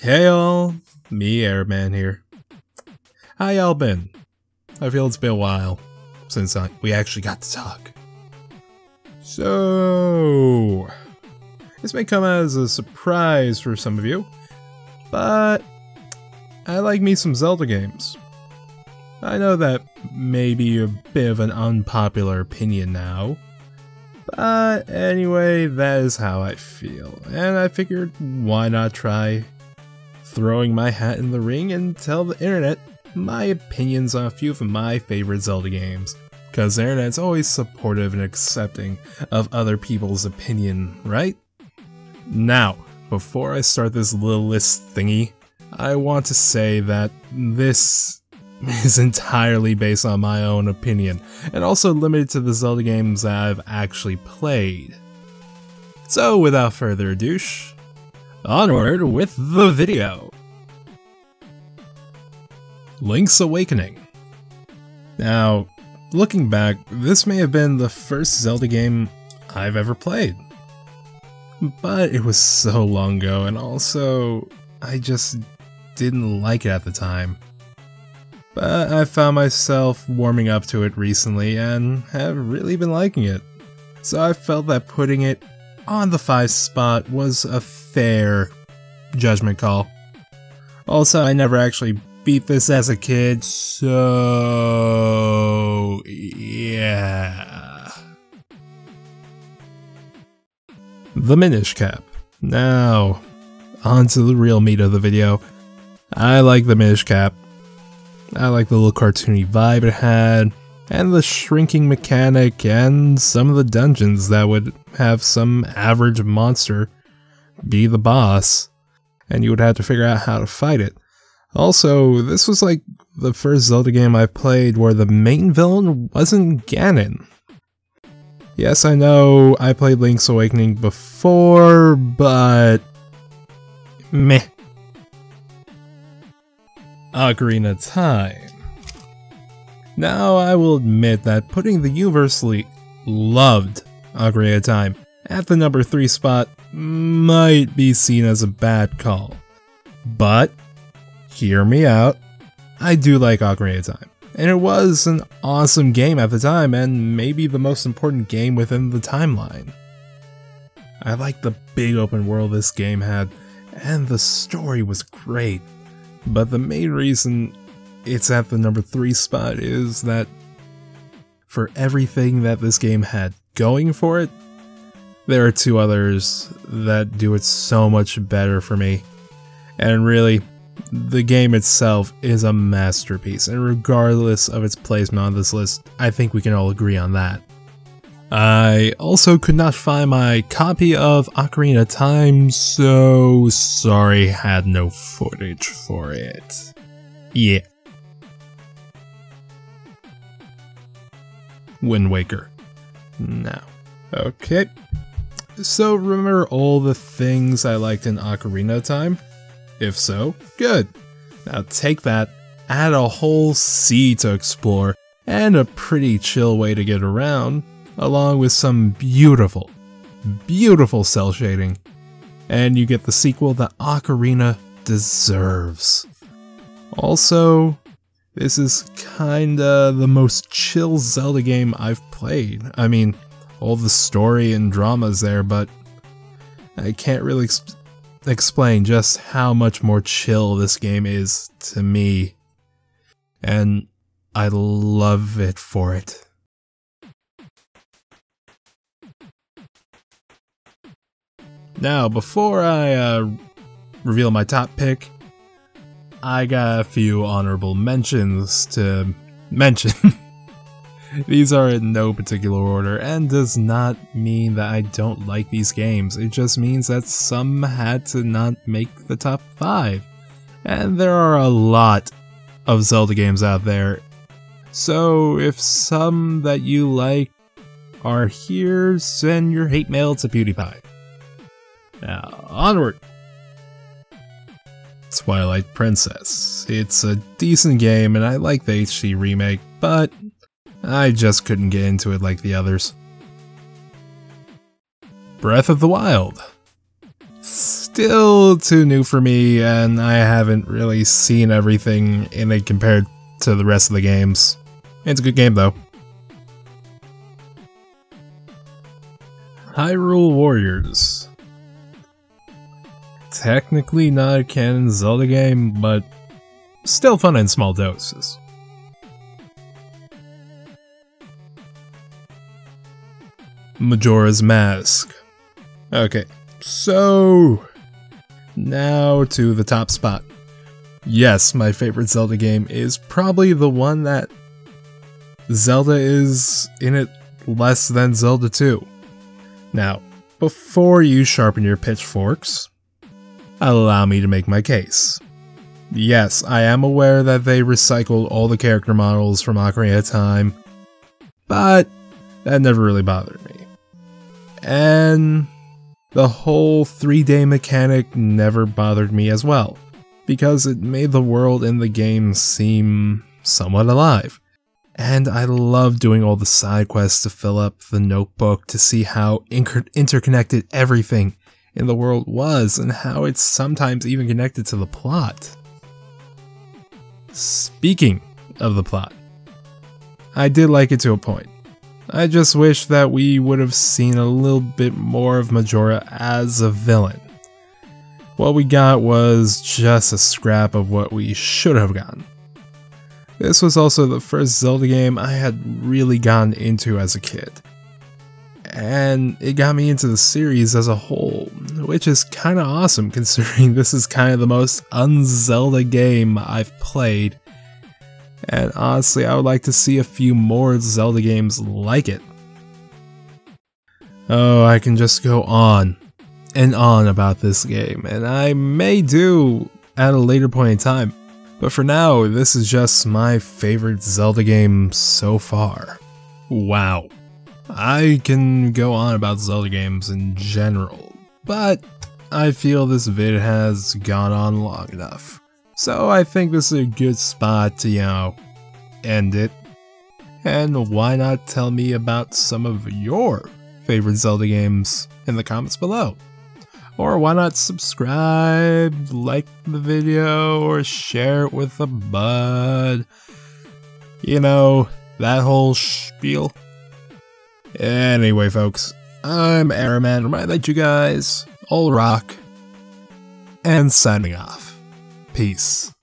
Hey all, me Airman here. How y'all been? I feel it's been a while since we actually got to talk. So, this may come as a surprise for some of you, but I like me some Zelda games. I know that may be a bit of an unpopular opinion now, but anyway, that is how I feel, and I figured why not try throwing my hat in the ring and tell the internet my opinions on a few of my favorite Zelda games, because the internet's always supportive and accepting of other people's opinion, right? Now, before I start this little list thingy, I want to say that this is entirely based on my own opinion, and also limited to the Zelda games that I've actually played. So without further ado, onward with the video! Link's Awakening. Now, looking back, this may have been the first Zelda game I've ever played. But it was so long ago, and also, I just didn't like it at the time. But I found myself warming up to it recently and have really been liking it. So I felt that putting it on the 5 spot was a fair judgment call. Also, I never actually beat this as a kid, so yeah. The Minish Cap. Now, on to the real meat of the video. I like the Minish Cap. I like the little cartoony vibe it had, and the shrinking mechanic, and some of the dungeons that would have some average monster be the boss, and you would have to figure out how to fight it. Also, this was like the first Zelda game I played where the main villain wasn't Ganon. Yes, I know I played Link's Awakening before, but meh. Ocarina of Time. Now, I will admit that putting the universally loved Ocarina of Time at the number 3 spot might be seen as a bad call. But, hear me out, I do like Ocarina of Time. And it was an awesome game at the time, and maybe the most important game within the timeline. I liked the big open world this game had, and the story was great. But the main reason it's at the number 3 spot is that for everything that this game had going for it, there are 2 others that do it so much better for me. And really, the game itself is a masterpiece, and regardless of its placement on this list, I think we can all agree on that. I also could not find my copy of Ocarina of Time, so sorry had no footage for it. Yeah. Wind Waker. Now. Okay. So remember all the things I liked in Ocarina of Time? If so, good. Now take that, add a whole sea to explore, and a pretty chill way to get around, along with some beautiful, beautiful cell shading, and you get the sequel that Ocarina deserves. Also, this is kinda the most chill Zelda game I've played. I mean, all the story and drama's there, but I can't really explain just how much more chill this game is to me, and I love it for it. Now, before I reveal my top pick, I got a few honorable mentions to mention. These are in no particular order, and does not mean that I don't like these games. It just means that some had to not make the top 5. And there are a lot of Zelda games out there. So if some that you like are here, send your hate mail to PewDiePie. Now, onward! Twilight Princess. It's a decent game, and I like the HD remake, but I just couldn't get into it like the others. Breath of the Wild. still too new for me, and I haven't really seen everything in it compared to the rest of the games. It's a good game though. Hyrule Warriors. Technically not a canon Zelda game, but still fun in small doses. Majora's Mask. Okay, so now to the top spot. Yes, my favorite Zelda game is probably the one that Zelda is in it less than Zelda 2. Now, before you sharpen your pitchforks, allow me to make my case. Yes, I am aware that they recycled all the character models from Ocarina of Time, but that never really bothered me. And the whole 3D mechanic never bothered me as well, because it made the world in the game seem somewhat alive. And I love doing all the side quests to fill up the notebook to see how interconnected everything in the world was, and how it's sometimes even connected to the plot. Speaking of the plot, I did like it to a point. I just wish that we would have seen a little bit more of Majora as a villain. What we got was just a scrap of what we should have gotten. This was also the first Zelda game I had really gotten into as a kid. And it got me into the series as a whole, which is kinda awesome considering this is kinda the most un-Zelda game I've played. And honestly, I would like to see a few more Zelda games like it. Oh, I can just go on and on about this game, and I may do at a later point in time. But for now, this is just my favorite Zelda game so far. Wow. I can go on about Zelda games in general, but I feel this vid has gone on long enough. So I think this is a good spot to, end it. And why not tell me about some of your favorite Zelda games in the comments below? Or why not subscribe, like the video, or share it with a bud? You know, that whole spiel. Anyway, folks, I'm Airman, remind that you guys all rock, and signing off. Peace.